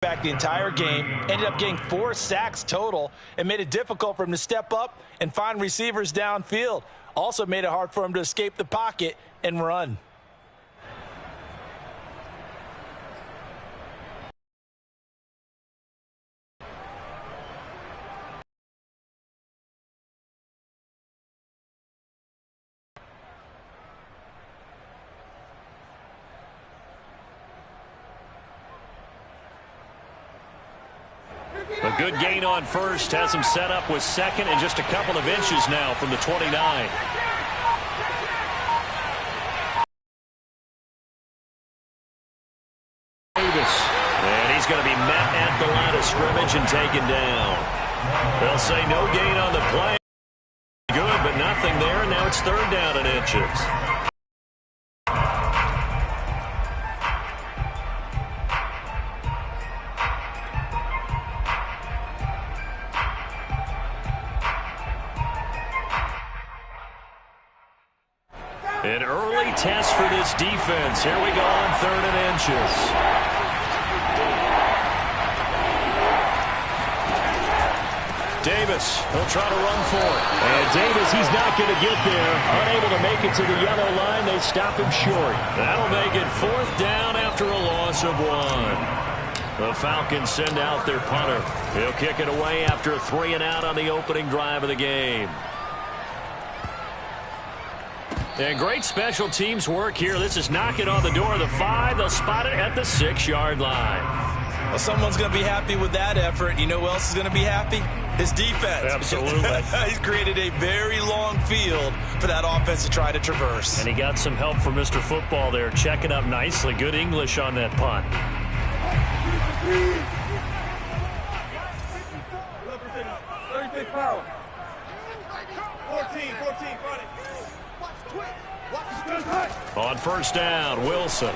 back the entire game, ended up getting 4 sacks total, and made it difficult for him to step up and find receivers downfield. Also made it hard for him to escape the pocket and run. A good gain on first has him set up with second and just a couple of inches now from the 29. Davis. And he's going to be met at the line of scrimmage and taken down. They'll say no gain on the play. Good, but nothing there. Now it's third down and inches. An early test for this defense. Here we go on third and inches. Davis, he'll try to run for it. And Davis, he's not going to get there. Unable to make it to the yellow line. They stop him short. That'll make it fourth down after a loss of 1. The Falcons send out their punter. He'll kick it away after a 3-and-out on the opening drive of the game. And great special teams work here. This is knocking on the door of the 5. They'll spot it at the 6-yard line. Well, someone's going to be happy with that effort. You know who else is going to be happy? His defense. Absolutely. He's created a very long field for that offense to try to traverse. And he got some help from Mr. Football there, checking up nicely. Good English on that punt. Power. 14, On first down, Wilson.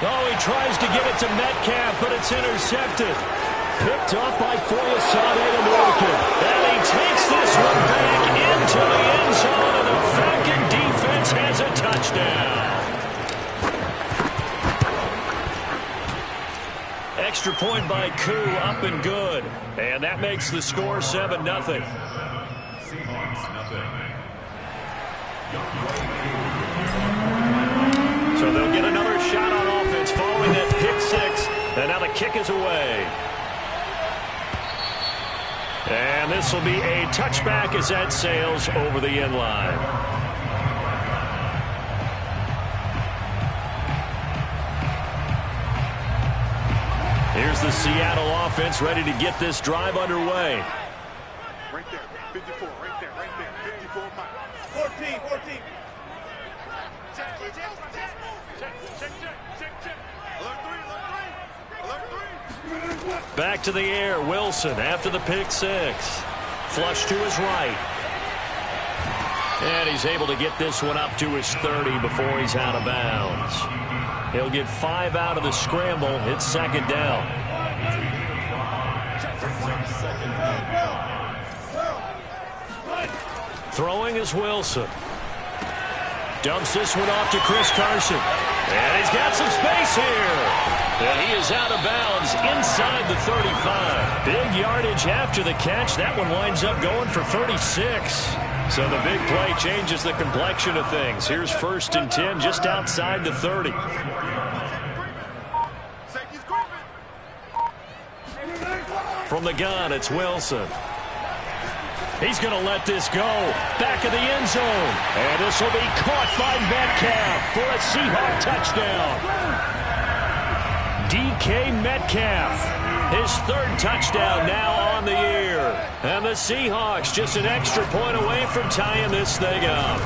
Oh, he tries to get it to Metcalf, but it's intercepted. Picked off by Foyesade and Orkin. And he takes this one back into the end zone, and the Falcon defense has a touchdown. Extra point by Koo, up and good. And that makes the score 7-0. So they'll get another shot on offense following that pick 6. And now the kick is away. And this will be a touchback as that sails over the end line. Here's the Seattle offense ready to get this drive underway. Right there, 54, right there, 54 miles. 14. Back to the air, Wilson after the pick 6. Flush to his right. And he's able to get this one up to his 30 before he's out of bounds. He'll get 5 out of the scramble. It's second down. Throwing is Wilson. Dumps this one off to Chris Carson. And he's got some space here. And he is out of bounds inside the 35. Big yardage after the catch. That one winds up going for 36. So the big play changes the complexion of things. Here's first and 10 just outside the 30. From the gun, it's Wilson. He's going to let this go. Back of the end zone. And this will be caught by Metcalf for a Seahawk touchdown. DK Metcalf, his 3rd touchdown now on the year. And the Seahawks just an extra point away from tying this thing up.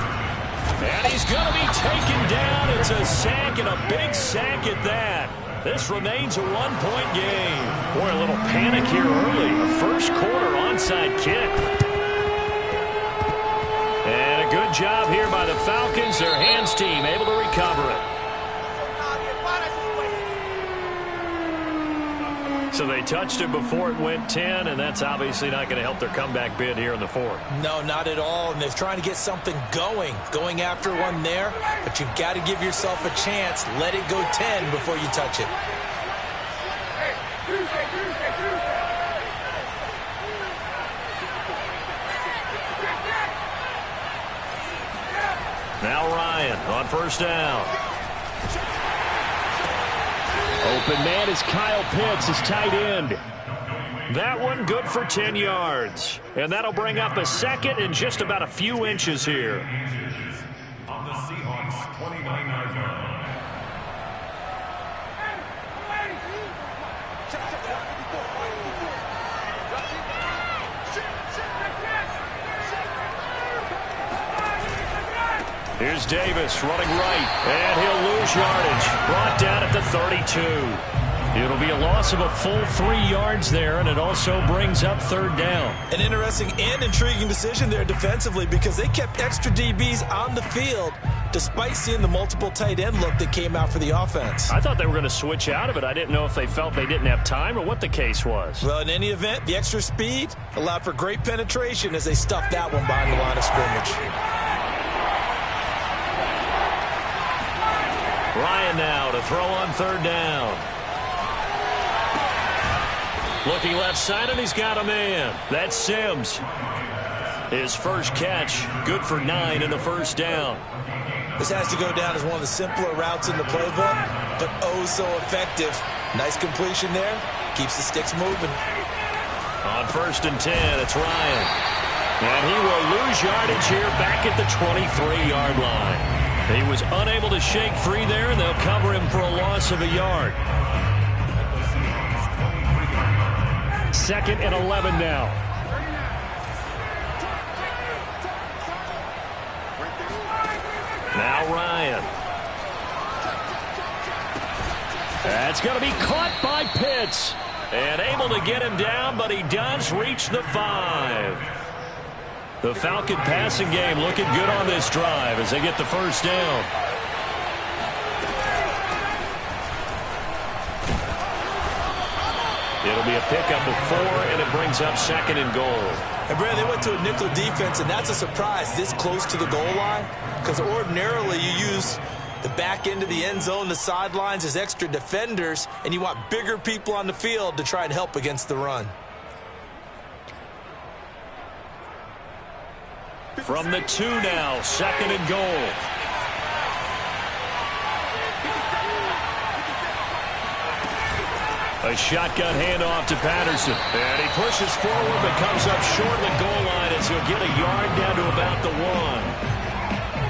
And he's going to be taken down. It's a sack, and a big sack at that. This remains a 1-point game. Boy, a little panic here early. A first quarter onside kick. And a good job here by the Falcons. Their hands team able to recover it. So they touched it before it went 10, and that's obviously not going to help their comeback bid here in the fourth. No, not at all, and they're trying to get something going after one there, but you've got to give yourself a chance. Let it go 10 before you touch it. Now Ryan on first down. Open man is Kyle Pitts, his tight end. That one good for 10 yards. And that'll bring up a second and just about a few inches here. On the Seahawks 29-yard line. Here's Davis running right, and he'll lose yardage. Brought down at the 32. It'll be a loss of a full 3 yards there, and it also brings up third down. An interesting and intriguing decision there defensively because they kept extra DBs on the field despite seeing the multiple tight end look that came out for the offense. I thought they were going to switch out of it. I didn't know if they felt they didn't have time or what the case was. Well, in any event, the extra speed allowed for great penetration as they stuffed that one behind the line of scrimmage. Ryan now to throw on third down. Looking left side, and he's got a man. That's Sims. His first catch, good for 9 in the first down. This has to go down as one of the simpler routes in the playbook, but oh so effective. Nice completion there. Keeps the sticks moving. On first and 10, it's Ryan. And he will lose yardage here back at the 23-yard line. He was unable to shake free there, and they'll cover him for a loss of a yard. Second and 11 now. Now Ryan. That's going to be caught by Pitts. And able to get him down, but he does reach the 5. The Falcon passing game looking good on this drive as they get the first down. It'll be a pickup of 4, and it brings up second and goal. And Brad, they went to a nickel defense, and that's a surprise this close to the goal line because ordinarily you use the back end of the end zone, the sidelines as extra defenders, and you want bigger people on the field to try and help against the run. From the 2 now, second and goal. A shotgun handoff to Patterson. And he pushes forward but comes up short of the goal line as he'll get a yard down to about the 1.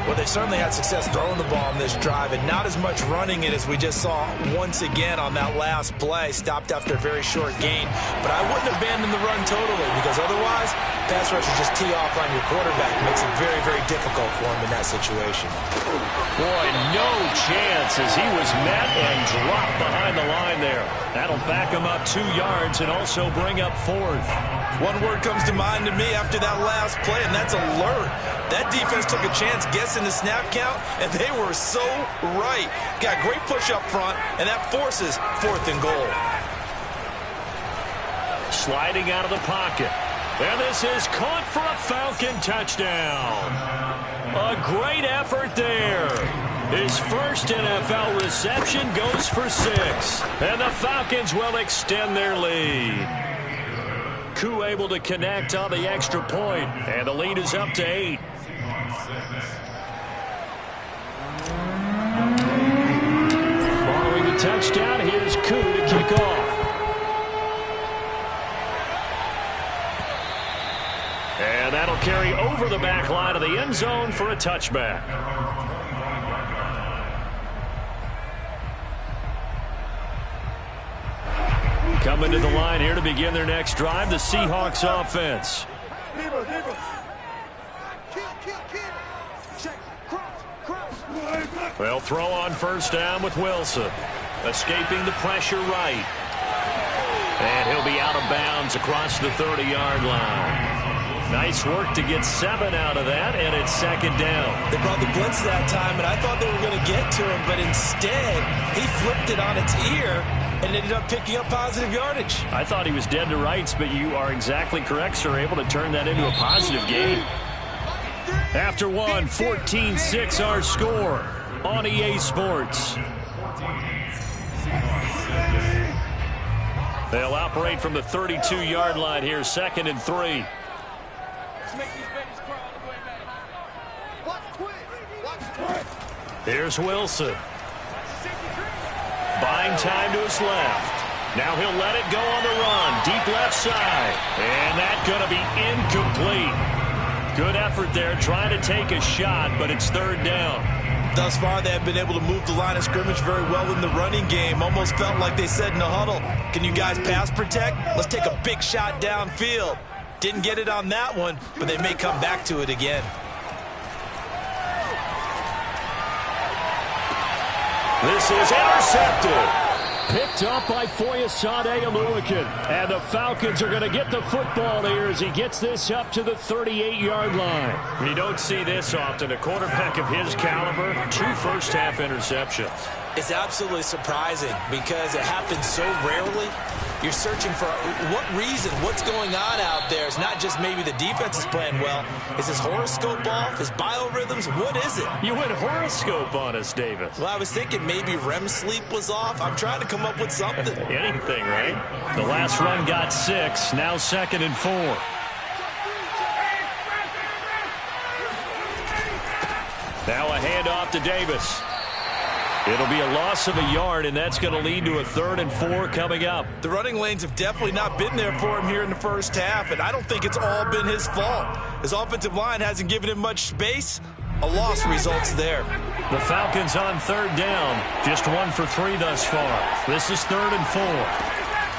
Well, they certainly had success throwing the ball in this drive and not as much running it as we just saw once again on that last play. Stopped after a very short gain. But I wouldn't abandon the run totally because otherwise, pass rushers just tee off on your quarterback. Makes it very, very difficult for him in that situation. Boy, no chance as he was met and dropped behind the line there. That'll back him up 2 yards and also bring up 4th. One word comes to mind to me after that last play, and that's alert. That defense took a chance guessing the snap count, and they were so right. Got great push up front, and that forces 4th and goal. Sliding out of the pocket. And this is caught for a Falcon touchdown. A great effort there. His first NFL reception goes for 6. And the Falcons will extend their lead. Koo able to connect on the extra point, and the lead is up to 8. Following the touchdown, here's Koo to kick off. And that'll carry over the back line of the end zone for a touchback. Coming to the line here to begin their next drive, the Seahawks offense. They'll throw on first down with Wilson. Escaping the pressure right. And he'll be out of bounds across the 30-yard line. Nice work to get 7 out of that, and it's second down. They brought the blitz that time, and I thought they were going to get to him, but instead, he flipped it on its ear and ended up picking up positive yardage. I thought he was dead to rights, but you are exactly correct, sir. Able to turn that into a positive gain. After one, 14-6 our score on EA Sports. They'll operate from the 32-yard line here, 2nd and 3. Here's Wilson. Buying time to his left. Now he'll let it go on the run. Deep left side. And that's going to be incomplete. Good effort there trying to take a shot, but it's 3rd down. Thus far, they have been able to move the line of scrimmage very well in the running game. Almost felt like they said in the huddle, can you guys pass protect? Let's take a big shot downfield. Didn't get it on that one, but they may come back to it again. This is intercepted. Picked up by Foyesade Oluwakin. And the Falcons are going to get the football here as he gets this up to the 38-yard line. You don't see this often. A quarterback of his caliber, 2 first-half interceptions. It's absolutely surprising because it happens so rarely. You're searching for what reason, what's going on out there. It's not just maybe the defense is playing well. Is his horoscope off? His biorhythms? What is it? You went horoscope on us, Davis. Well, I was thinking maybe REM sleep was off. I'm trying to come up with something. Anything, right? The last run got 6. Now 2nd and 4. Now a handoff to Davis. It'll be a loss of a yard, and that's going to lead to a 3rd and 4 coming up. The running lanes have definitely not been there for him here in the first half, and I don't think it's all been his fault. His offensive line hasn't given him much space. A loss results there. The Falcons on 3rd down. Just 1 for 3 thus far. This is 3rd and 4.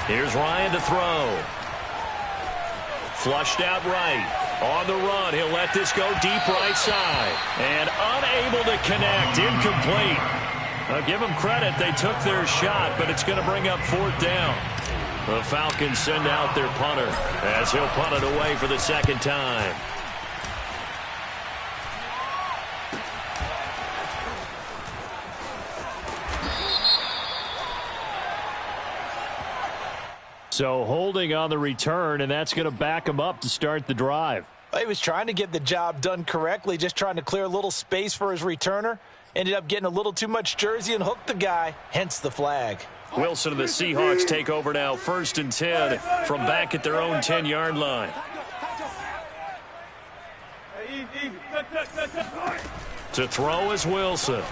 Here's Ryan to throw. Flushed out right. On the run, he'll let this go deep right side. And unable to connect. Incomplete. I'll give them credit. They took their shot, but it's going to bring up 4th down. The Falcons send out their punter as he'll punt it away for the 2nd time. So holding on the return, and that's going to back him up to start the drive. He was trying to get the job done correctly, just trying to clear a little space for his returner. Ended up getting a little too much jersey and hooked the guy, hence the flag. Wilson and the Seahawks take over now, 1st and 10 from back at their own 10-yard line. To throw is Wilson.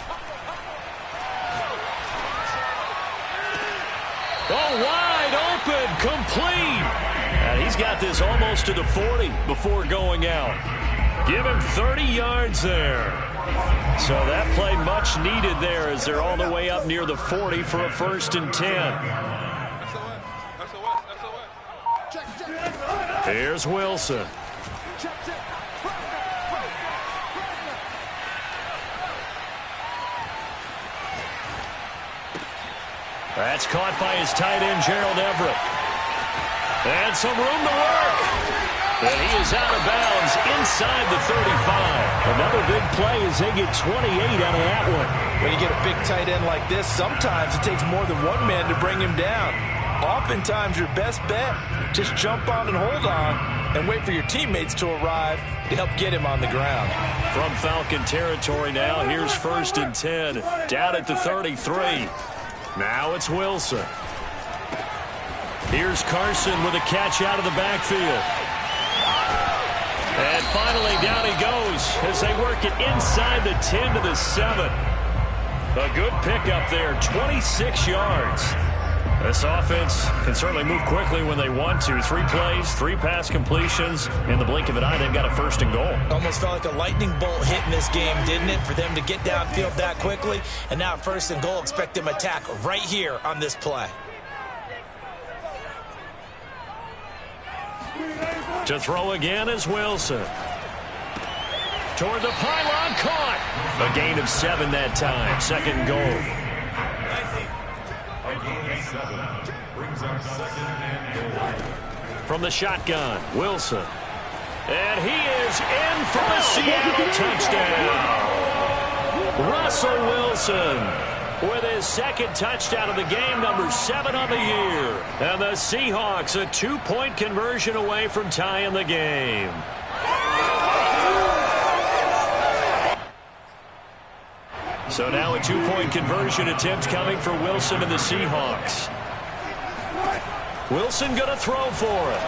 Oh, wide open, complete. And he's got this almost to the 40 before going out. Give him 30 yards there. So that play much needed there as they're all the way up near the 40 for a 1st and 10. Here's Wilson. That's caught by his tight end, Gerald Everett. And some room to work. And he is out of bounds inside the 35. Another big play as they get 28 out of that one. When you get a big tight end like this, sometimes it takes more than one man to bring him down. Oftentimes your best bet, just jump on and hold on and wait for your teammates to arrive to help get him on the ground. From Falcon territory now, here's 1st and 10. Down at the 33. Now it's Wilson. Here's Carson with a catch out of the backfield. And finally down he goes as they work it inside the 10 to the 7. A good pickup there, 26 yards. This offense can certainly move quickly when they want to. 3 plays, 3 pass completions. In the blink of an eye, they've got a 1st and goal. Almost felt like a lightning bolt hit in this game, didn't it? For them to get downfield that quickly. And now 1st and goal, expect them to attack right here on this play. To throw again is Wilson. Toward the pylon, caught. A gain of 7 that time. 2nd and goal. From the shotgun, Wilson. And he is in for a Seattle touchdown. Russell Wilson with his second touchdown of the game, number 7 on the year. And the Seahawks a 2-point conversion away from tying the game. So now a 2-point conversion attempt coming for Wilson and the Seahawks. Wilson going to throw for it.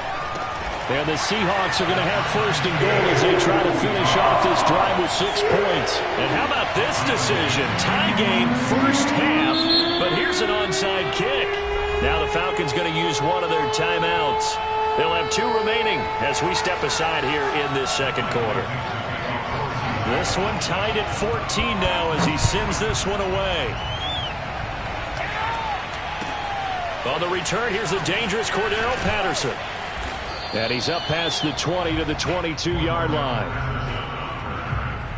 And the Seahawks are going to have first and goal as they try to finish off this drive with 6 points. And how about this decision? Tie game first half, but here's an onside kick. Now the Falcons going to use one of their timeouts. They'll have 2 remaining as we step aside here in this second quarter. This one tied at 14 now as he sends this one away. On the return, here's the dangerous Cordero Patterson. And he's up past the 20 to the 22-yard line.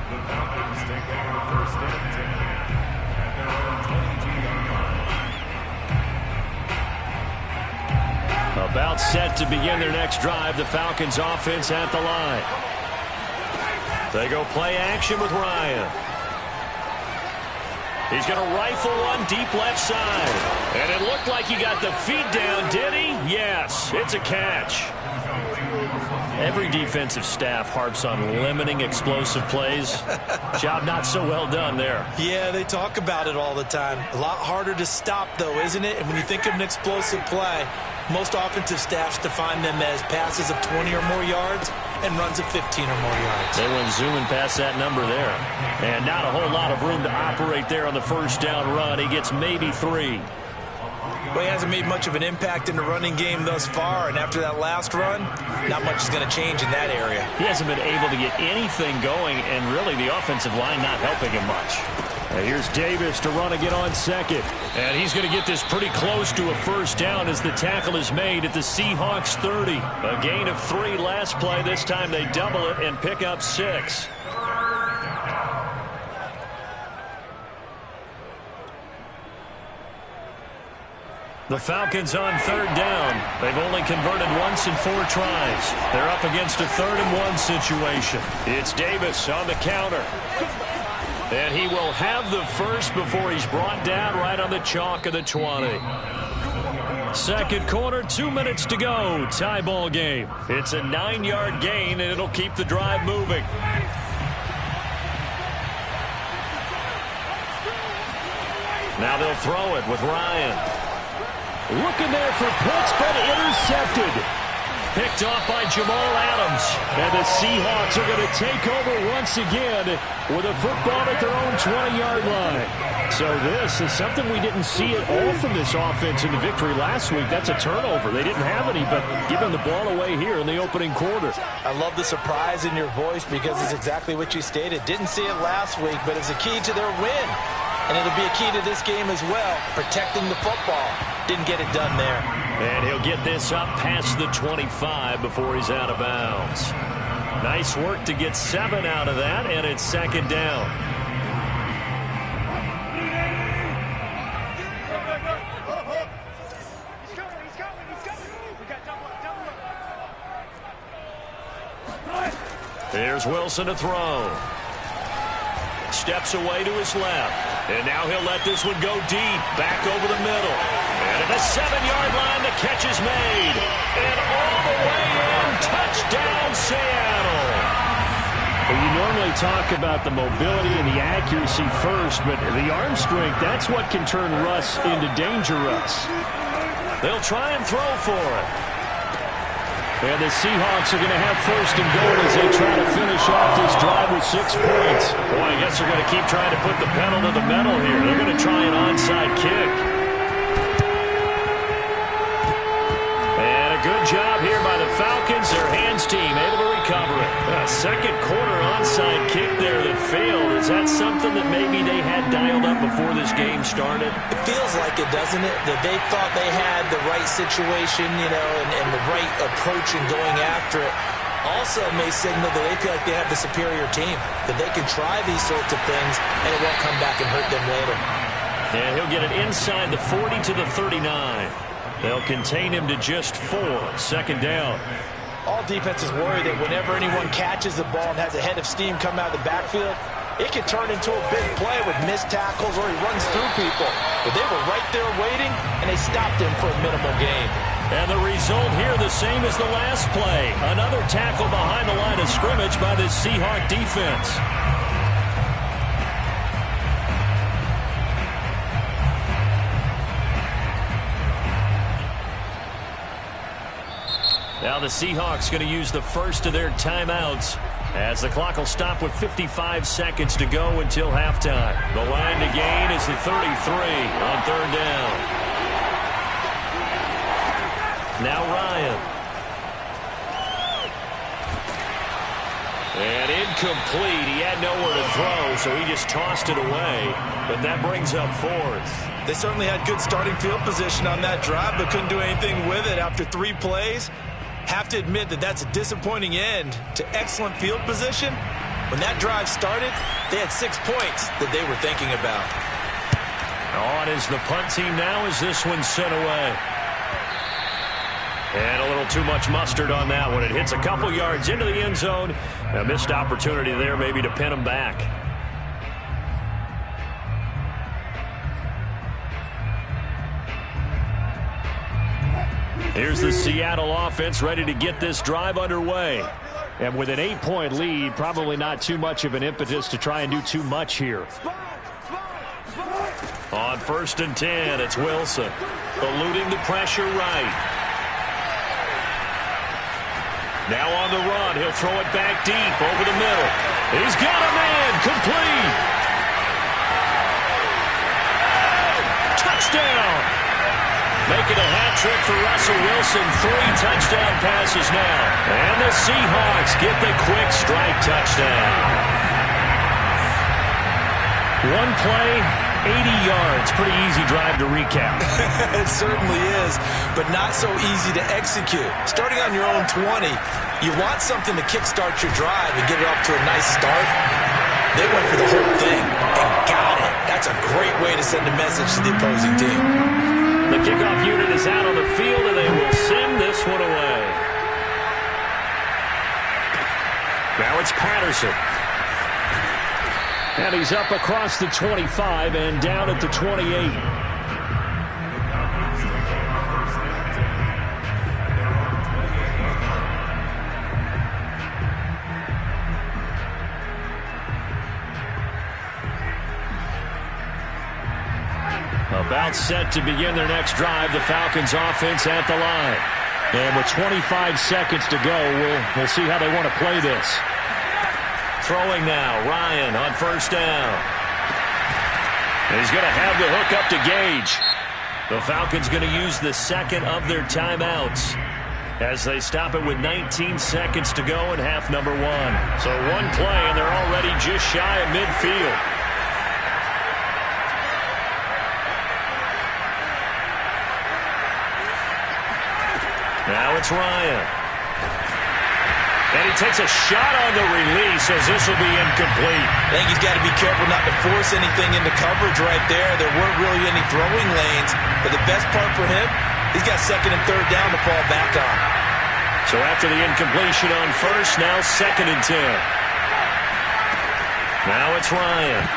The Falcons take over first and 10 at their own 22-yard line. About set to begin their next drive, the Falcons offense at the line. They go play action with Ryan. He's going to rifle one deep left side. And it looked like he got the feet down, did he? Yes, it's a catch. Every defensive staff harps on limiting explosive plays. Job not so well done there. Yeah, they talk about it all the time. A lot harder to stop, though, isn't it? And when you think of an explosive play, most offensive staffs define them as passes of 20 or more yards and runs of 15 or more yards. They went zooming past that number there. And not a whole lot of room to operate there on the first down run. He gets maybe 3. Well, he hasn't made much of an impact in the running game thus far, and after that last run, not much is going to change in that area. He hasn't been able to get anything going, and really the offensive line not helping him much. And here's Davis to run again on second. And he's going to get this pretty close to a first down as the tackle is made at the Seahawks 30. A gain of 3 last play. This time they double it and pick up 6. The Falcons on 3rd down. They've only converted once in 4 tries. They're up against a 3rd and 1 situation. It's Davis on the counter. And he will have the first before he's brought down right on the chalk of the 20. Second quarter, 2 minutes to go. Tie ball game. It's a 9-yard gain, and it'll keep the drive moving. Now they'll throw it with Ryan. Looking there for Pitts, but intercepted. Picked off by Jamal Adams. And the Seahawks are going to take over once again with a football at their own 20-yard line. So this is something we didn't see at all from this offense in the victory last week. That's a turnover. They didn't have any, but giving the ball away here in the opening quarter. I love the surprise in your voice because it's exactly what you stated. Didn't see it last week, but it's a key to their win. And it'll be a key to this game as well, protecting the football. Didn't get it done there. And he'll get this up past the 25 before he's out of bounds. Nice work to get 7 out of that, and it's 2nd down. Here's Wilson to throw. Steps away to his left. And now he'll let this one go deep, back over the middle. And at the 7-yard line, the catch is made. And all the way in, touchdown Seattle. Well, you normally talk about the mobility and the accuracy first, but the arm strength, that's what can turn Russ into danger Russ. They'll try and throw for it. And the Seahawks are going to have first and goal as they try to finish off this drive with 6 points. Boy, I guess they're going to keep trying to put the pedal to the metal here. They're going to try an onside kick. And a good job here by the Falcons. Their hands team able to recover it. A second quarter onside kick there that failed. Is that something that maybe they had dialed up before this game started? It feels like it, doesn't it? That they thought they had the right situation, you know, and the right approach in going after it. Also may signal that they feel like they have the superior team, that they can try these sorts of things and it won't come back and hurt them later. And he'll get it inside the 40 to the 39. They'll contain him to just 4. 2nd down. All defenses worry that whenever anyone catches the ball and has a head of steam come out of the backfield, It can turn into a big play with missed tackles or he runs through people. But they were right there waiting, and they stopped him for a minimal gain. And the result here the same as the last play. Another tackle behind the line of scrimmage by this Seahawk defense. Now the Seahawks going to use the first of their timeouts as the clock will stop with 55 seconds to go until halftime. The line to gain is the 33 on third down. Now Ryan. And incomplete. He had nowhere to throw, so he just tossed it away. But that brings up fourth. They certainly had good starting field position on that drive, but couldn't do anything with it after 3 plays. Have to admit that that's a disappointing end to excellent field position. When that drive started, they had 6 points that they were thinking about. On is the punt team now as this one's sent away. And a little too much mustard on that one. It hits a couple yards into the end zone. A missed opportunity there maybe to pin them back. Here's the Seattle offense ready to get this drive underway. And with an 8-point lead, probably not too much of an impetus to try and do too much here. On 1st and 10, it's Wilson. Eluding the pressure right. Now on the run, he'll throw it back deep over the middle. He's got a man, complete. Touchdown. Making a hat trick for Russell Wilson. 3 touchdown passes now. And the Seahawks get the quick strike touchdown. One play, 80 yards. Pretty easy drive to recap. It certainly is, but not so easy to execute. Starting on your own 20, you want something to kickstart your drive and get it off to a nice start. They went for the whole thing and got it. That's a great way to send a message to the opposing team. The kickoff unit is out on the field, and they will send this one away. Now it's Patterson. And he's up across the 25 and down at the 28. About set to begin their next drive, the Falcons offense at the line. And with 25 seconds to go, we'll see how they want to play this. Throwing now, Ryan on 1st down. And he's going to have the hook up to Gage. The Falcons going to use the second of their timeouts as they stop it with 19 seconds to go in half number 1. So one play, and they're already just shy of midfield. Now it's Ryan. And he takes a shot on the release as this will be incomplete. I think he's got to be careful not to force anything into coverage right there. There weren't really any throwing lanes. But the best part for him, he's got 2nd and 3rd down to fall back on. So after the incompletion on 1st, now 2nd and 10. Now it's Ryan.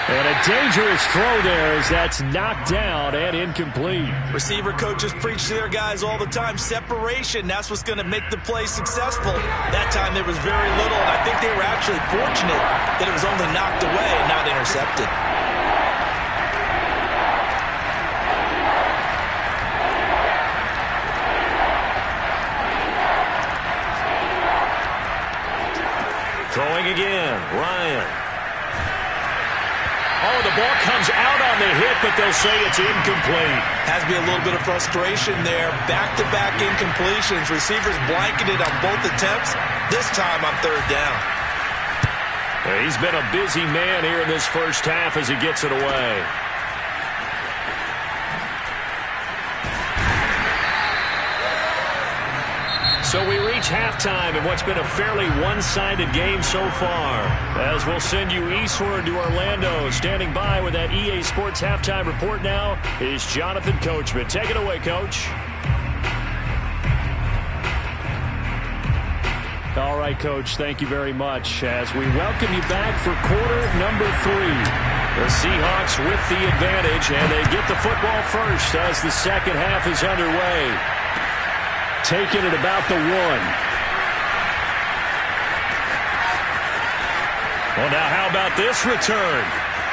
And a dangerous throw there as that's knocked down and incomplete. Receiver coaches preach to their guys all the time. Separation, that's what's going to make the play successful. That time there was very little, and I think they were actually fortunate that it was only knocked away and not intercepted. Throwing again, Ryan. Oh, the ball comes out on the hit, but they'll say it's incomplete. Has to be a little bit of frustration there. Back-to-back incompletions. Receivers blanketed on both attempts, this time on 3rd down. He's been a busy man here in this first half as he gets it away. So we reach halftime in what's been a fairly one-sided game so far. As we'll send you eastward to Orlando. Standing by with that EA Sports Halftime Report now is Jonathan Coachman. Take it away, Coach. All right, Coach, thank you very much as we welcome you back for quarter number 3. The Seahawks with the advantage, and they get the football first as the second half is underway. Taking it about the 1. Well, now how about this return?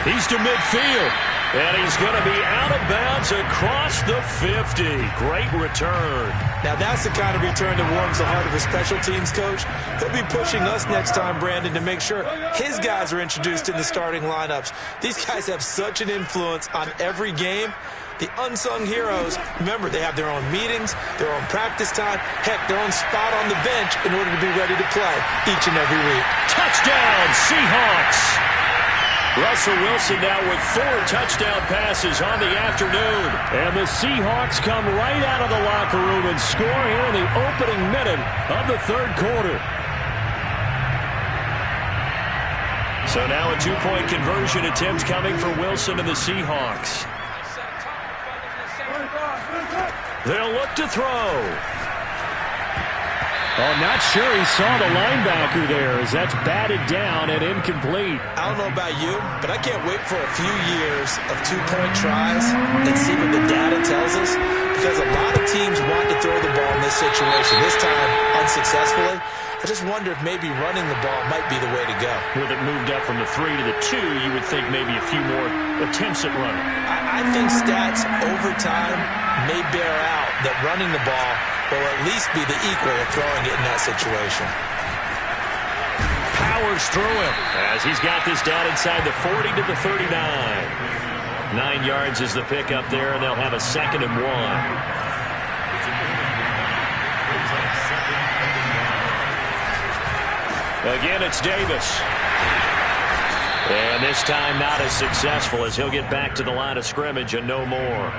He's to midfield, and he's going to be out of bounds across the 50. Great return. Now that's the kind of return that warms the heart of a special teams coach. He'll be pushing us next time, Brandon, to make sure his guys are introduced in the starting lineups. These guys have such an influence on every game. The unsung heroes, remember, they have their own meetings, their own practice time, heck, their own spot on the bench in order to be ready to play each and every week. Touchdown, Seahawks! Russell Wilson now with 4 touchdown passes on the afternoon. And the Seahawks come right out of the locker room and score here in the opening minute of the third quarter. So now a 2-point conversion attempt coming for Wilson and the Seahawks. They'll look to throw. Oh, not sure he saw the linebacker there as that's batted down and incomplete. I don't know about you, but I can't wait for a few years of 2-point tries and see what the data tells us, because a lot of teams want to throw the ball in this situation, this time unsuccessfully. I just wonder if maybe running the ball might be the way to go. With it moved up from the 3 to the 2, you would think maybe a few more attempts at running. I think stats over time may bear out that running the ball will at least be the equal of throwing it in that situation. Powers through him as he's got this down inside the 40 to the 39. 9 yards is the pickup there, and they'll have a 2nd and 1. Again, it's Davis. And this time not as successful as he'll get back to the line of scrimmage and no more.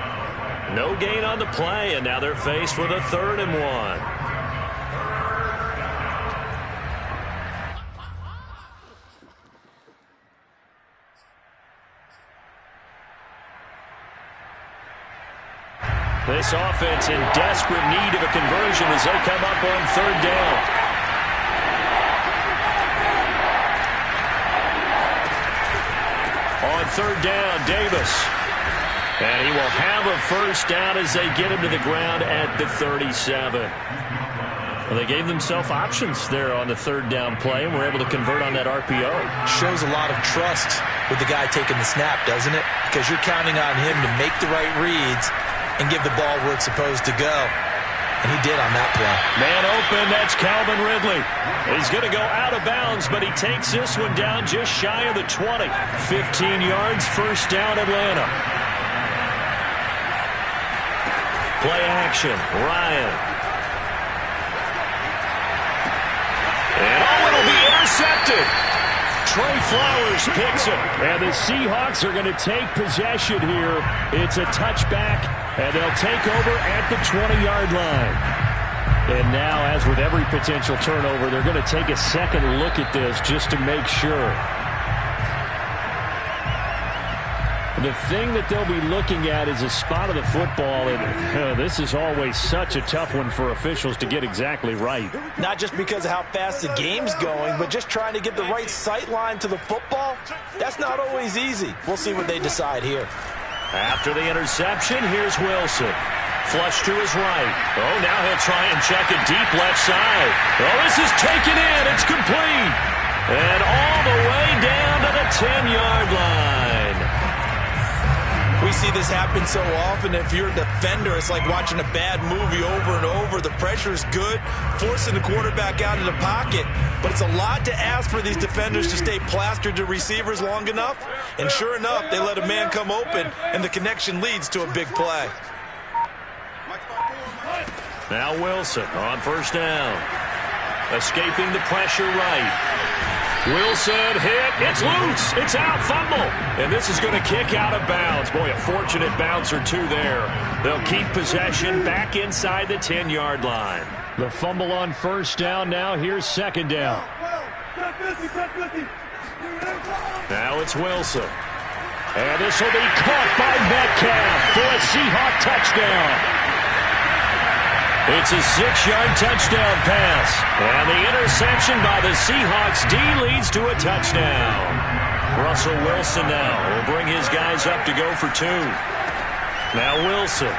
No gain on the play, and now they're faced with a 3rd and 1. This offense in desperate need of a conversion as they come up on 3rd down. On 3rd down, Davis. And he will have a 1st down as they get him to the ground at the 37. Well, they gave themselves options there on the 3rd down play and were able to convert on that RPO. Shows a lot of trust with the guy taking the snap, doesn't it? Because you're counting on him to make the right reads and give the ball where it's supposed to go. And he did on that play. Man open, that's Calvin Ridley. He's going to go out of bounds, but he takes this one down just shy of the 20. 15 yards, 1st down, Atlanta. Play action, Ryan. And it'll be intercepted. Trey Flowers picks it. And the Seahawks are going to take possession here. It's a touchback, and they'll take over at the 20-yard line. And now, as with every potential turnover, they're going to take a second look at this just to make sure. The thing that they'll be looking at is a spot of the football, and this is always such a tough one for officials to get exactly right. Not just because of how fast the game's going, but just trying to get the right sight line to the football. That's not always easy. We'll see what they decide here. After the interception, here's Wilson. Flush to his right. Oh, now he'll try and check it deep left side. Oh, this is taken in. It's complete. And all the way down to the 10-yard line. We see this happen so often. If you're a defender, it's like watching a bad movie over and over. The pressure's good, forcing the quarterback out of the pocket. But it's a lot to ask for these defenders to stay plastered to receivers long enough. And sure enough, they let a man come open, and the connection leads to a big play. Now Wilson on 1st down. Escaping the pressure right. Wilson hit. It's loose. It's out. Fumble. And this is going to kick out of bounds. Boy, a fortunate bounce or 2 there. They'll keep possession back inside the 10-yard line. The fumble on 1st down. Now here's 2nd down. Now it's Wilson. And this will be caught by Metcalf for a Seahawk touchdown. It's a 6-yard touchdown pass. And the interception by the Seahawks D leads to a touchdown. Russell Wilson now will bring his guys up to go for 2. Now Wilson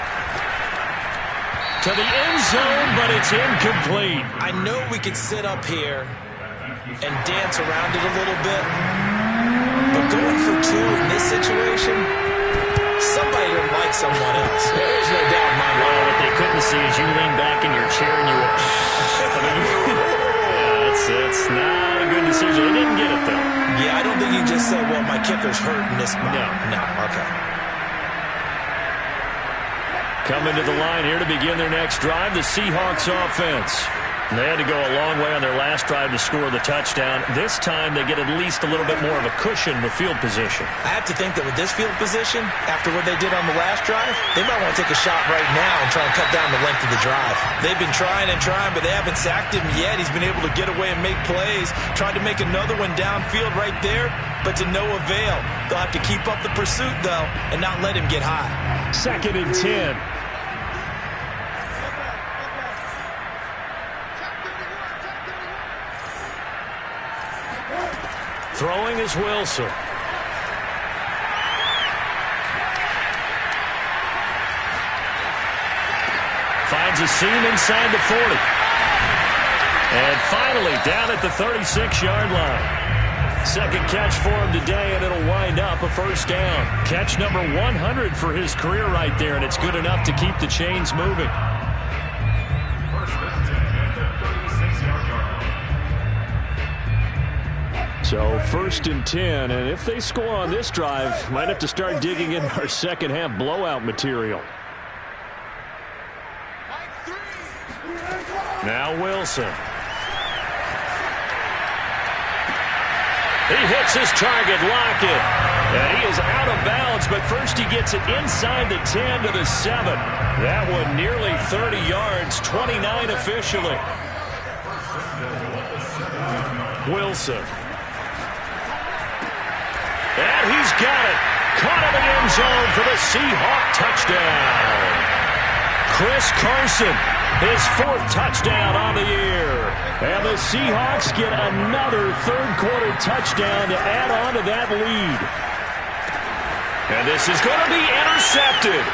to the end zone, but it's incomplete. I know we could sit up here and dance around it a little bit, but going for 2 in this situation, somebody didn't like someone else. There's no doubt in my mind. Well, what they couldn't see is you lean back in your chair and you were... yeah, it's not a good decision. They didn't get it, though. Yeah, I don't think you just say, well, my kicker's hurt in this spot. No, okay. Coming to the line here to begin their next drive, the Seahawks offense. They had to go a long way on their last drive to score the touchdown. This time they get at least a little bit more of a cushion with field position. I have to think that with this field position, after what they did on the last drive, they might want to take a shot right now and try and cut down the length of the drive. They've been trying and trying, but they haven't sacked him yet. He's been able to get away and make plays. Tried to make another one downfield right there, but to no avail. They'll have to keep up the pursuit, though, and not let him get high. 2nd and 10. Throwing is Wilson. Finds a seam inside the 40. And finally down at the 36-yard line. Second catch for him today, and it'll wind up a first down. Catch number 100 for his career right there, and it's good enough to keep the chains moving. So 1st and 10, and if they score on this drive, might have to start digging in our second half blowout material. Now Wilson. He hits his target, Lockett. And he is out of bounds, but first he gets it inside the 10 to the 7. That one nearly 30 yards, 29 officially. Wilson. And he's got it. Caught in the end zone for the Seahawk touchdown. Chris Carson, his 4th touchdown on the year. And the Seahawks get another third-quarter touchdown to add on to that lead. And this is going to be intercepted.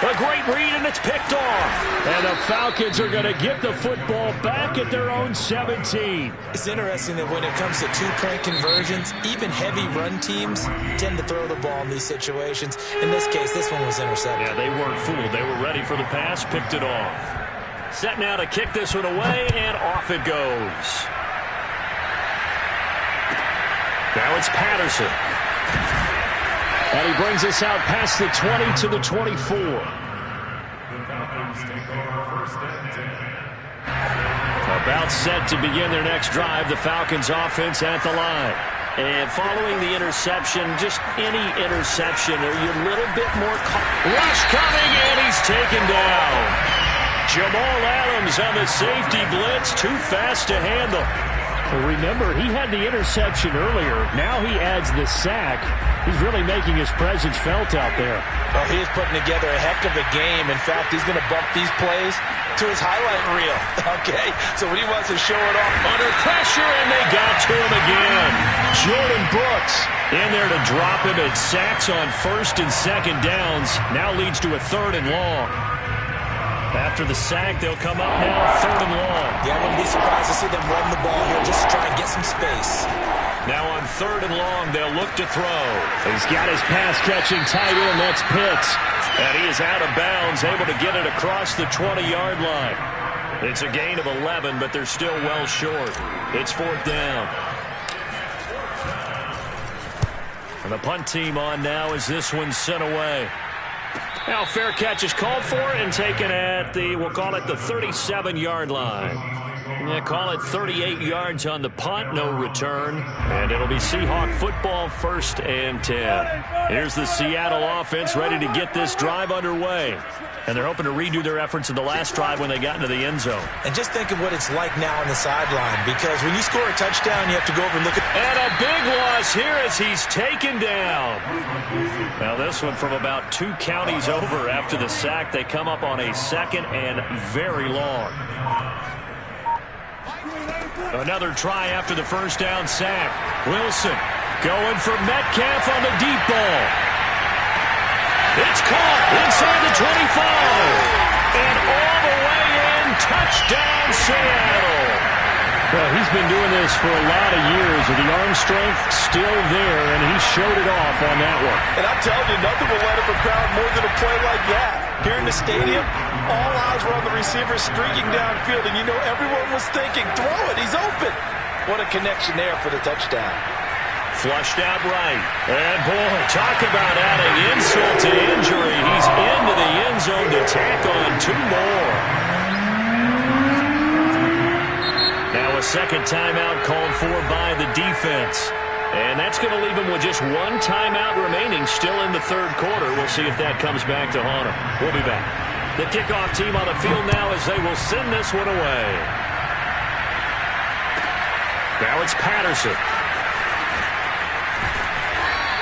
A great read, and it's picked off. And the Falcons are going to get the football back at their own 17. It's interesting that when it comes to 2-point conversions, even heavy run teams tend to throw the ball in these situations. In this case, this one was intercepted. Yeah, they weren't fooled. They were ready for the pass, picked it off. Set now to kick this one away, and off it goes. Now it's Patterson. And he brings us out past the 20 to the 24. About set to begin their next drive, the Falcons offense at the line. And following the interception, just any interception, are you a little bit more... Rush coming, and he's taken down. Jamal Adams on the safety blitz, too fast to handle. Well, remember, he had the interception earlier. Now he adds the sack. He's really making his presence felt out there. Well, he is putting together a heck of a game. In fact, he's going to bump these plays to his highlight reel. Okay, so when he wants to show it off under pressure, and they got to him again. Jordan Brooks in there to drop him at sacks on 1st and 2nd downs. Now leads to a 3rd and long. After the sack, they'll come up now 3rd and long. Yeah, I wouldn't be surprised to see them run the ball here just to try and get some space. Now on 3rd and long, they'll look to throw. He's got his pass-catching tight end. That's Pitts. And he is out of bounds, able to get it across the 20-yard line. It's a gain of 11, but they're still well short. It's 4th down. And the punt team on now as this one's sent away. Now fair catch is called for and taken at the, we'll call it the 37-yard line. Yeah, call it 38 yards on the punt, no return. And it'll be Seahawk football, 1st and 10. Here's the Seattle offense ready to get this drive underway. And they're hoping to redo their efforts in the last drive when they got into the end zone. And just think of what it's like now on the sideline, because when you score a touchdown, you have to go over and look at... And a big loss here as he's taken down. Now this one from about 2 counties over after the sack. They come up on a 2nd and very long. Another try after the first down sack. Wilson going for Metcalf on the deep ball. It's caught inside the 25. And all the way in, touchdown Seattle. Well, he's been doing this for a lot of years with the arm strength still there, and he showed it off on that one. And I'm telling you, nothing will light up a crowd more than a play like that. Here in the stadium, all eyes were on the receiver streaking downfield, and you know everyone was thinking, throw it, he's open. What a connection there for the touchdown. Flushed out right. And, boy, talk about adding insult to injury. He's into the end zone to tack on 2 more. Now a second timeout called for by the defense. And that's going to leave him with just 1 timeout remaining still in the 3rd quarter. We'll see if that comes back to haunt him. We'll be back. The kickoff team on the field now as they will send this one away. Now it's Patterson.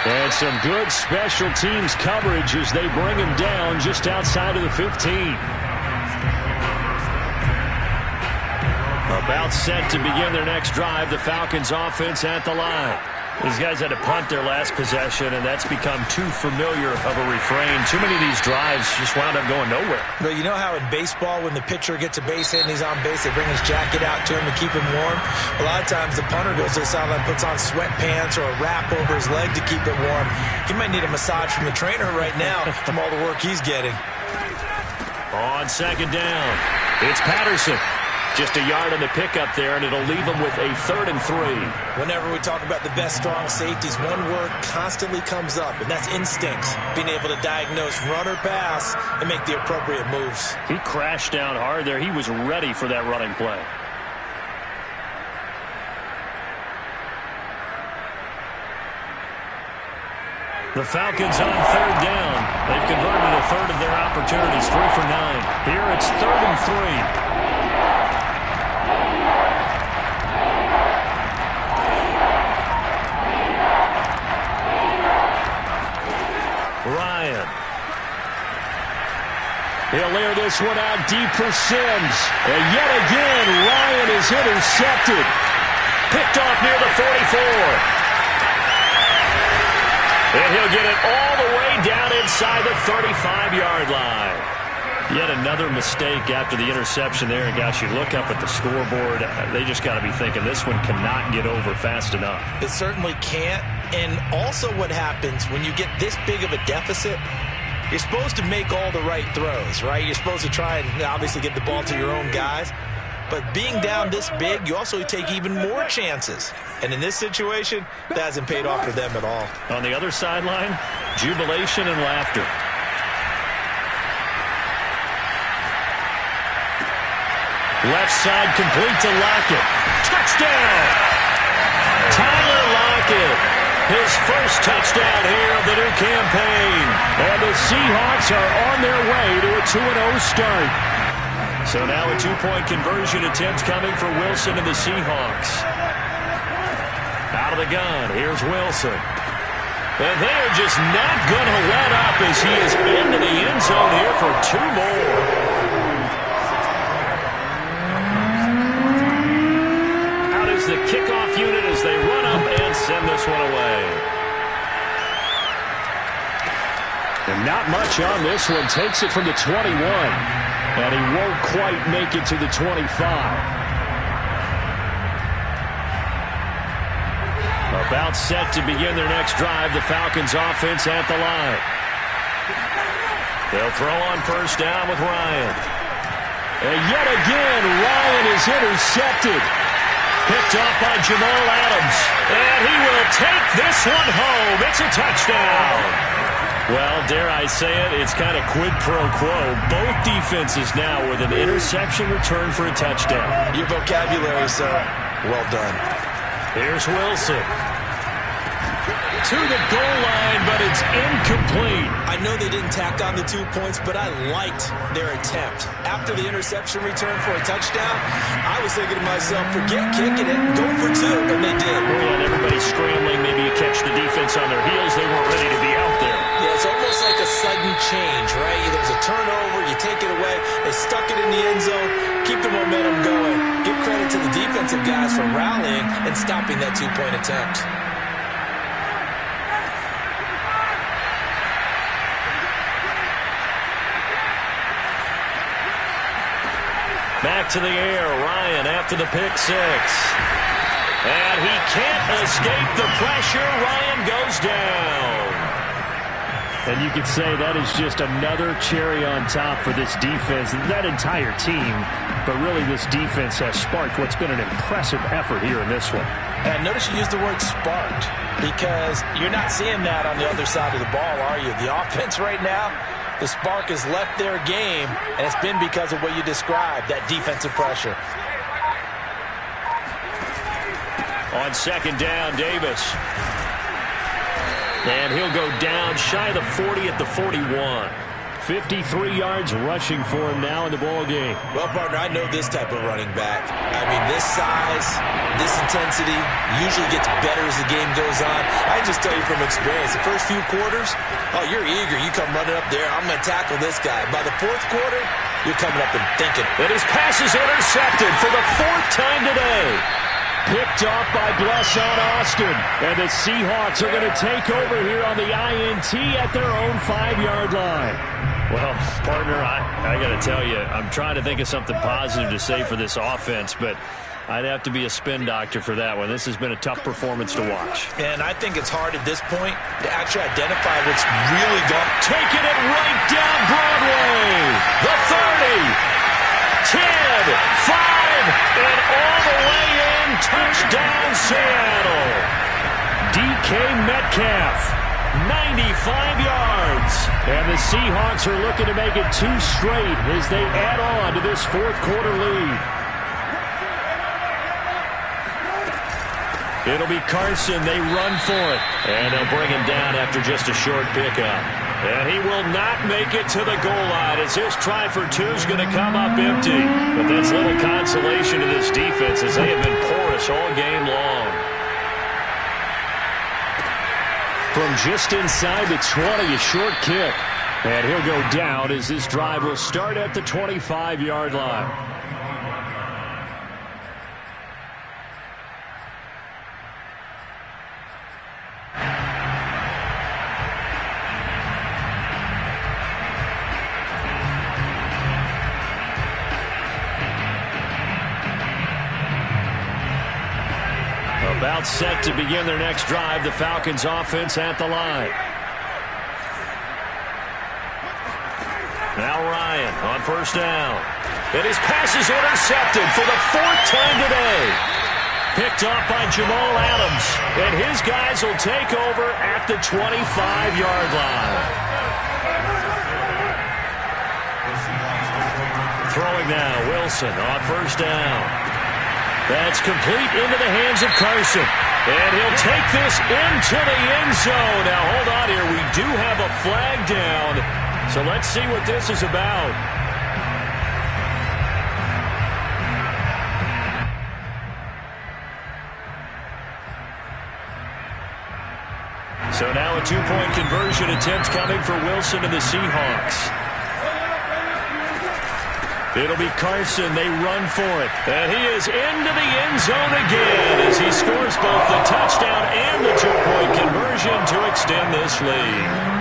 And some good special teams coverage as they bring him down just outside of the 15. About set to begin their next drive, the Falcons offense at the line. These guys had to punt their last possession, and that's become too familiar of a refrain. Too many of these drives just wound up going nowhere. But you know how in baseball, when the pitcher gets a base hit and he's on base, they bring his jacket out to him to keep him warm? A lot of times the punter goes to the sideline, puts on sweatpants or a wrap over his leg to keep it warm. He might need a massage from the trainer right now from all the work he's getting. On second down, it's Patterson. Just a yard on the pickup there, and it'll leave them with a 3rd and 3. Whenever we talk about the best strong safeties, one word constantly comes up, and that's instincts. Being able to diagnose run or pass and make the appropriate moves. He crashed down hard there. He was ready for that running play. The Falcons on 3rd down. They've converted a 1/3 of their opportunities, 3 for 9. Here it's 3rd and 3. Ryan. He'll layer this one out deep for Sims. And yet again, Ryan is intercepted. Picked off near the 44. And he'll get it all the way down inside the 35-yard line. Yet another mistake after the interception there. And gosh, you look up at the scoreboard, they just got to be thinking this one cannot get over fast enough. It certainly can't. And also what happens when you get this big of a deficit, you're supposed to make all the right throws, right? You're supposed to try and obviously get the ball to your own guys. But being down this big, you also take even more chances. And in this situation, that hasn't paid off for them at all. On the other sideline, jubilation and laughter. Left side complete to Lockett. Touchdown! Tyler Lockett. His first touchdown here of the new campaign. And the Seahawks are on their way to a 2-0 start. So now a 2-point conversion attempt coming for Wilson and the Seahawks. Out of the gun, here's Wilson. And they're just not going to let up as he is into the end zone here for 2 more. The kickoff unit as they run up and send this one away. And not much on this one. Takes it from the 21. And he won't quite make it to the 25. About set to begin their next drive. The Falcons offense at the line. They'll throw on first down with Ryan. And yet again, Ryan is intercepted. Picked off by Jamal Adams. And he will take this one home. It's a touchdown. Well, dare I say it, it's kind of quid pro quo. Both defenses now with an interception return for a touchdown. Your vocabulary, sir. Well done. Here's Wilson. to the goal line, but it's incomplete. I know they didn't tack on the 2 points, but I liked their attempt. After the interception return for a touchdown, I was thinking to myself, forget kicking it, go for 2, and they did. Oh, yeah, and everybody's scrambling. Maybe you catch the defense on their heels. They weren't ready to be out there. Yeah, it's almost like a sudden change, right? There's a turnover, you take it away, they stuck it in the end zone, keep the momentum going. Give credit to the defensive guys for rallying and stopping that 2-point attempt. Back to the air, Ryan after the pick 6. And he can't escape the pressure. Ryan goes down. And you could say that is just another cherry on top for this defense and that entire team. But really, this defense has sparked what's been an impressive effort here in this one. And notice you use the word sparked because you're not seeing that on the other side of the ball, are you? The offense right now, the spark has left their game, and it's been because of what you described, that defensive pressure. On second down, Davis. And he'll go down shy of the 40 at the 41. 53 yards rushing for him now in the ball game. Well, partner, I know this type of running back. I mean, this size, this intensity usually gets better as the game goes on. I just tell you from experience, the first few quarters, oh, you're eager. You come running up there, I'm going to tackle this guy. By the fourth quarter, you're coming up and thinking. And his pass is intercepted for the 4th time today. Picked off by Blesson Austin. And the Seahawks are going to take over here on the INT at their own 5-yard line. Well, partner, I got to tell you, I'm trying to think of something positive to say for this offense, but I'd have to be a spin doctor for that one. This has been a tough performance to watch. And I think it's hard at this point to actually identify what's really going. Taking it right down Broadway. The 30, 10, 5, and all the way in. Touchdown, Seattle. DK Metcalf. 95 yards. And the Seahawks are looking to make it 2 straight as they add on to this 4th quarter lead. It'll be Carson. They run for it. And they'll bring him down after just a short pickup. And he will not make it to the goal line as his try for 2 is going to come up empty. But that's little consolation to this defense as they have been porous all game long. From just inside the 20, a short kick. And he'll go down as this drive will start at the 25-yard line. About set to begin their next drive, the Falcons offense at the line. Now Ryan on first down. And his pass is intercepted for the 4th time today. Picked off by Jamal Adams. And his guys will take over at the 25-yard line. Throwing now, Wilson on first down. That's complete into the hands of Carson. And he'll take this into the end zone. Now, hold on here. We do have a flag down. So let's see what this is about. So now a 2-point conversion attempt coming for Wilson and the Seahawks. It'll be Carson. They run for it. And he is into the end zone again as he scores both the touchdown and the 2-point conversion to extend this lead.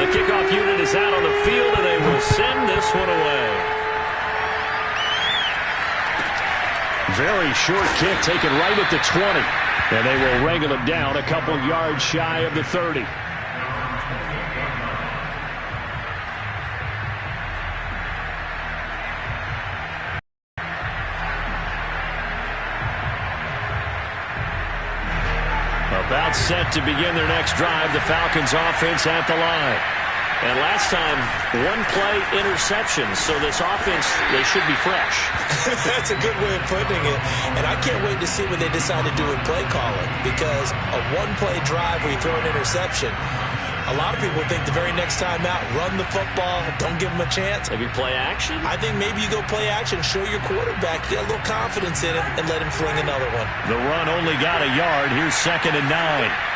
The kickoff unit is out on the field, and they will send this one away. Very short kick taken right at the 20. And they will wrangle him down a couple yards shy of the 30. About set to begin their next drive, the Falcons offense at the line. And last time, one-play interception. So this offense, they should be fresh. That's a good way of putting it. And I can't wait to see what they decide to do with play calling, because a one-play drive where you throw an interception, a lot of people think the very next time out, run the football, don't give them a chance. Maybe play action? I think maybe you go play action, show your quarterback, get a little confidence in it, and let him fling another one. The run only got a yard. Here's 2nd and 9.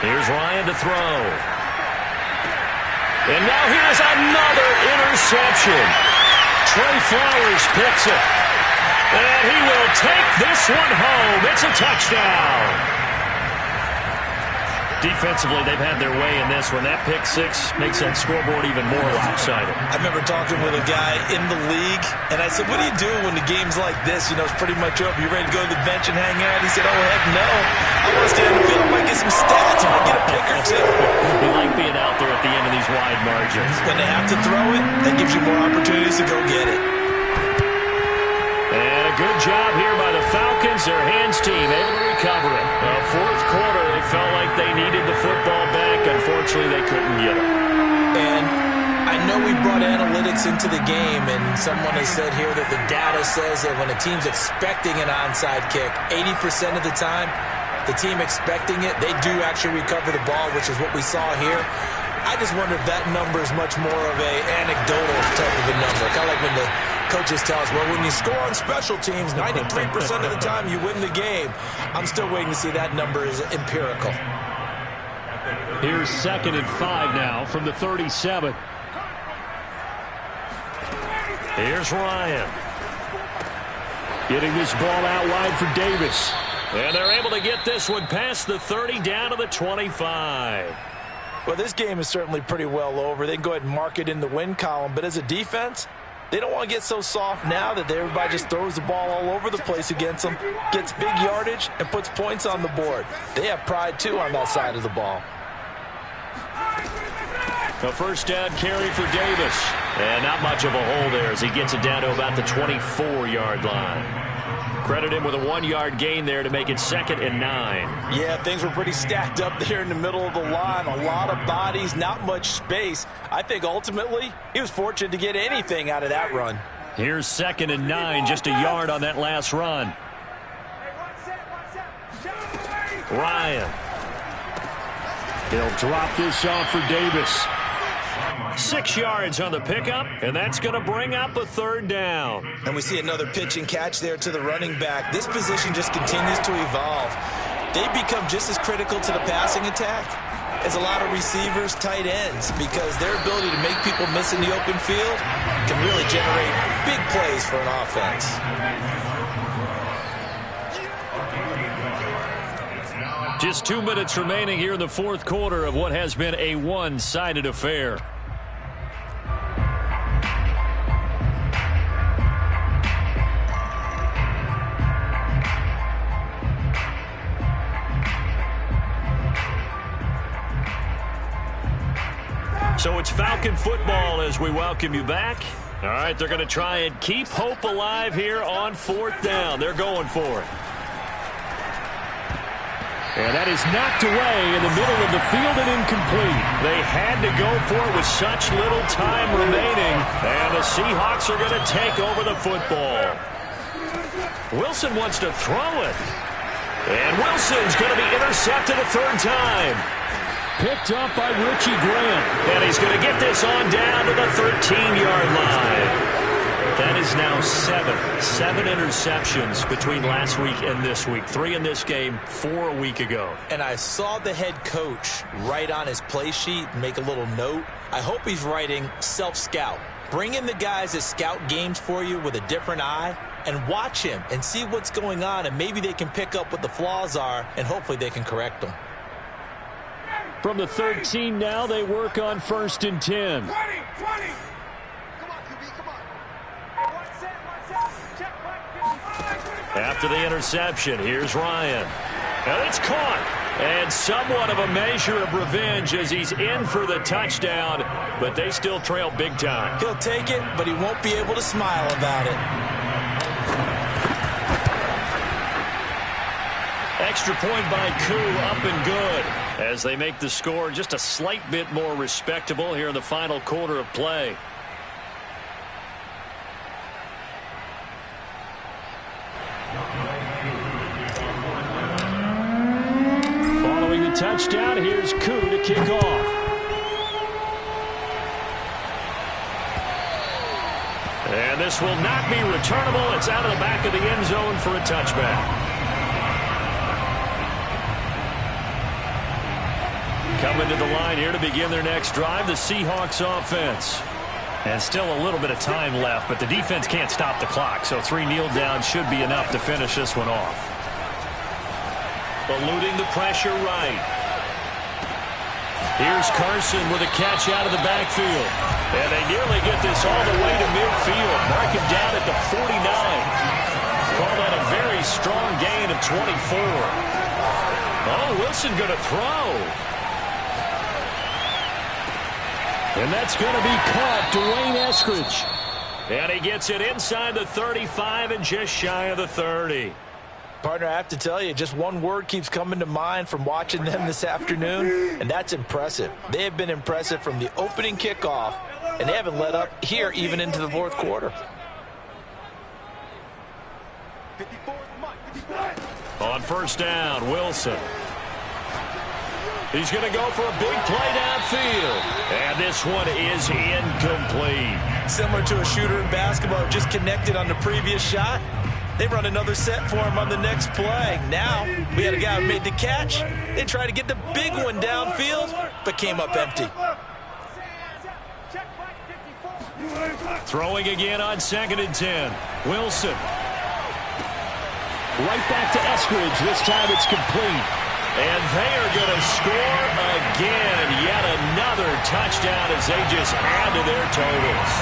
Here's Ryan to throw. And now here's another interception. Trey Flowers picks it. And he will take this one home. It's a touchdown. Defensively, they've had their way in this one. That pick six makes that scoreboard even more lopsided. I remember talking with a guy in the league, and I said, what do you do when the game's like this? You know, it's pretty much over. You ready to go to the bench and hang out? He said, oh, heck no. I want to stay on the field. I might get some stats. I might get a pick or two. We like being out there at the end of these wide margins. When they have to throw it, that gives you more opportunities to go get it. And a good job here by the Falcons. Their hands team able to recover it. Fourth quarter, they felt like they needed the football back. Unfortunately, they couldn't get it. And I know we brought analytics into the game, and someone has said here that the data says that when a team's expecting an onside kick, 80% of the time, the team expecting it, they do actually recover the ball, which is what we saw here. I just wonder if that number is much more of a anecdotal type of a number. Kind of like when the coaches tell us, well, when you score on special teams, 93% of the time you win the game. I'm still waiting to see that number is empirical. Here's 2nd and 5 now from the 37. Here's Ryan. Getting this ball out wide for Davis. And they're able to get this one past the 30 down to the 25. Well, this game is certainly pretty well over. They can go ahead and mark it in the win column. But as a defense, they don't want to get so soft now that everybody just throws the ball all over the place against them, gets big yardage, and puts points on the board. They have pride, too, on that side of the ball. A first down carry for Davis. And not much of a hole there as he gets it down to about the 24-yard line. Credit him with a 1-yard gain there to make it 2nd and 9. Yeah, things were pretty stacked up there in the middle of the line. A lot of bodies, not much space. I think ultimately he was fortunate to get anything out of that run. Here's 2nd and 9, just a yard on that last run. Ryan. He'll drop this off for Davis. 6 yards on the pickup, and that's going to bring up a 3rd down. And we see another pitch and catch there to the running back. This position just continues to evolve. They become just as critical to the passing attack as a lot of receivers, tight ends, because their ability to make people miss in the open field can really generate big plays for an offense. Just 2 minutes remaining here in the fourth quarter of what has been a one-sided affair. So it's Falcon football as we welcome you back. All right, they're going to try and keep hope alive here on 4th down. They're going for it. And that is knocked away in the middle of the field and incomplete. They had to go for it with such little time remaining. And the Seahawks are going to take over the football. Wilson wants to throw it. And Wilson's going to be intercepted a 3rd time. Picked up by Richie Grant. And he's going to get this on down to the 13-yard line. That is now 7 interceptions between last week and this week. 3 in this game, 4 a week ago. And I saw the head coach write on his play sheet, make a little note. I hope he's writing self-scout. Bring in the guys that scout games for you with a different eye and watch him and see what's going on, and maybe they can pick up what the flaws are, and hopefully they can correct them. From the 13 now, they work on 1st and 10. 20. After the interception, here's Ryan. And it's caught. And somewhat of a measure of revenge as he's in for the touchdown, but they still trail big time. He'll take it, but he won't be able to smile about it. Extra point by Koo, up and good. as they make the score just a slight bit more respectable here in the final quarter of play. Following the touchdown, here's Koo to kick off. And this will not be returnable. It's out of the back of the end zone for a touchback. Coming to the line here to begin their next drive, the Seahawks offense. And still a little bit of time left, but the defense can't stop the clock, so 3 kneel downs should be enough to finish this one off. Eluding the pressure right. Here's Carson with a catch out of the backfield. And they nearly get this all the way to midfield. Mark him down at the 49. Call that a very strong gain of 24. Oh, Wilson going to throw. And that's going to be caught. Dwayne Eskridge. And he gets it inside the 35 and just shy of the 30. Partner, I have to tell you, just one word keeps coming to mind from watching them this afternoon, and that's impressive. They have been impressive from the opening kickoff, and they haven't let up here even into the fourth quarter. On first down, Wilson. He's going to go for a big play downfield. And this one is incomplete. Similar to a shooter in basketball, just connected on the previous shot. They run another set for him on the next play. Now, we had a guy who made the catch. They tried to get the big one downfield, but came up empty. Throwing again on 2nd and 10. Wilson. Right back to Eskridge. This time it's complete. And they are going to score again. Yet another touchdown as they just add to their totals.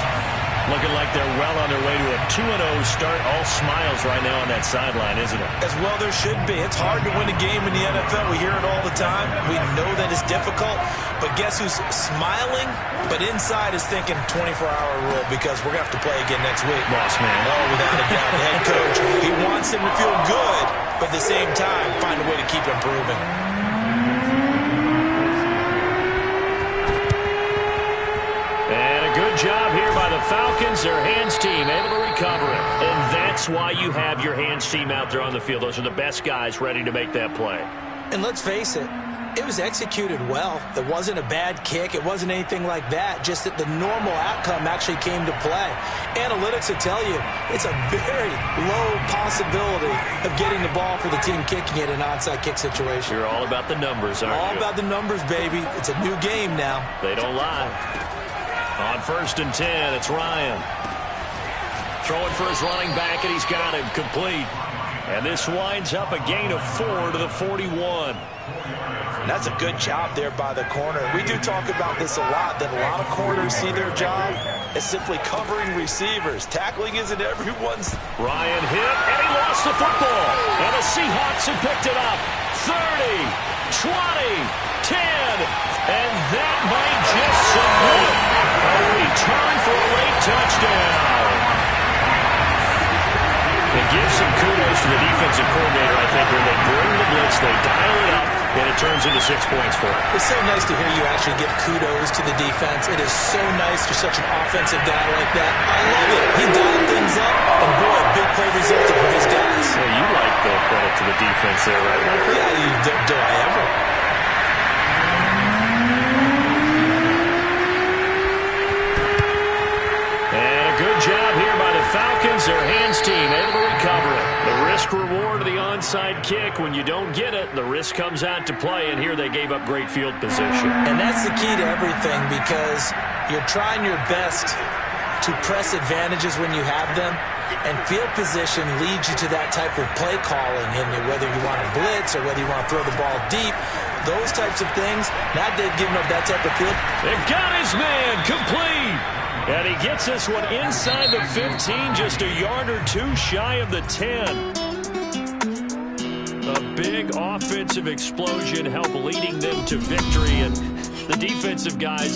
Looking like they're well on their way to a 2-0 start. All smiles right now on that sideline, isn't it? As well there should be. It's hard to win a game in the NFL. We hear it all the time. We know that it's difficult. But guess who's smiling? But inside is thinking 24-hour rule because we're going to have to play again next week. Boss man. Oh, without a doubt. The head coach, he wants him to feel good, but at the same time, find a way to keep improving. Good job here by the Falcons. Their hands team able to recover it. And that's why you have your hands team out there on the field. Those are the best guys ready to make that play. And let's face it, it was executed well. It wasn't a bad kick. It wasn't anything like that. Just that the normal outcome actually came to play. Analytics will tell you it's a very low possibility of getting the ball for the team kicking it in an onside kick situation. You're all about the numbers, aren't you? All about the numbers, baby. It's a new game now. They don't lie. On 1st and 10, it's Ryan. Throwing for his running back, and he's got him complete. And this winds up a gain of 4 to the 41. That's a good job there by the corner. We do talk about this a lot, that a lot of corners see their job as simply covering receivers. Tackling isn't everyone's. Ryan hit, and he lost the football. And the Seahawks have picked it up. 30, 20, 10, and that might just submit it. A return for a late touchdown. It gives some kudos to the defensive coordinator, I think, when they bring the blitz, they dial it up, and it turns into 6 points for him. It's so nice to hear you actually give kudos to the defense. It is so nice for such an offensive guy like that. I love it. He dialed things up, and boy, a big play resulted for his guys. Yeah, you like the credit to the defense there, right, Wilford? Yeah, do I ever? Good job here by the Falcons. Their hands team able to recover it. The risk-reward of the onside kick. When you don't get it, the risk comes out to play, and here they gave up great field position. And that's the key to everything because you're trying your best to press advantages when you have them, and field position leads you to that type of play calling, and whether you want to blitz or whether you want to throw the ball deep, those types of things. Now they've given up that type of field. They've got his man complete. And he gets this one inside the 15, just a yard or two shy of the 10. A big offensive explosion helped leading them to victory, and the defensive guys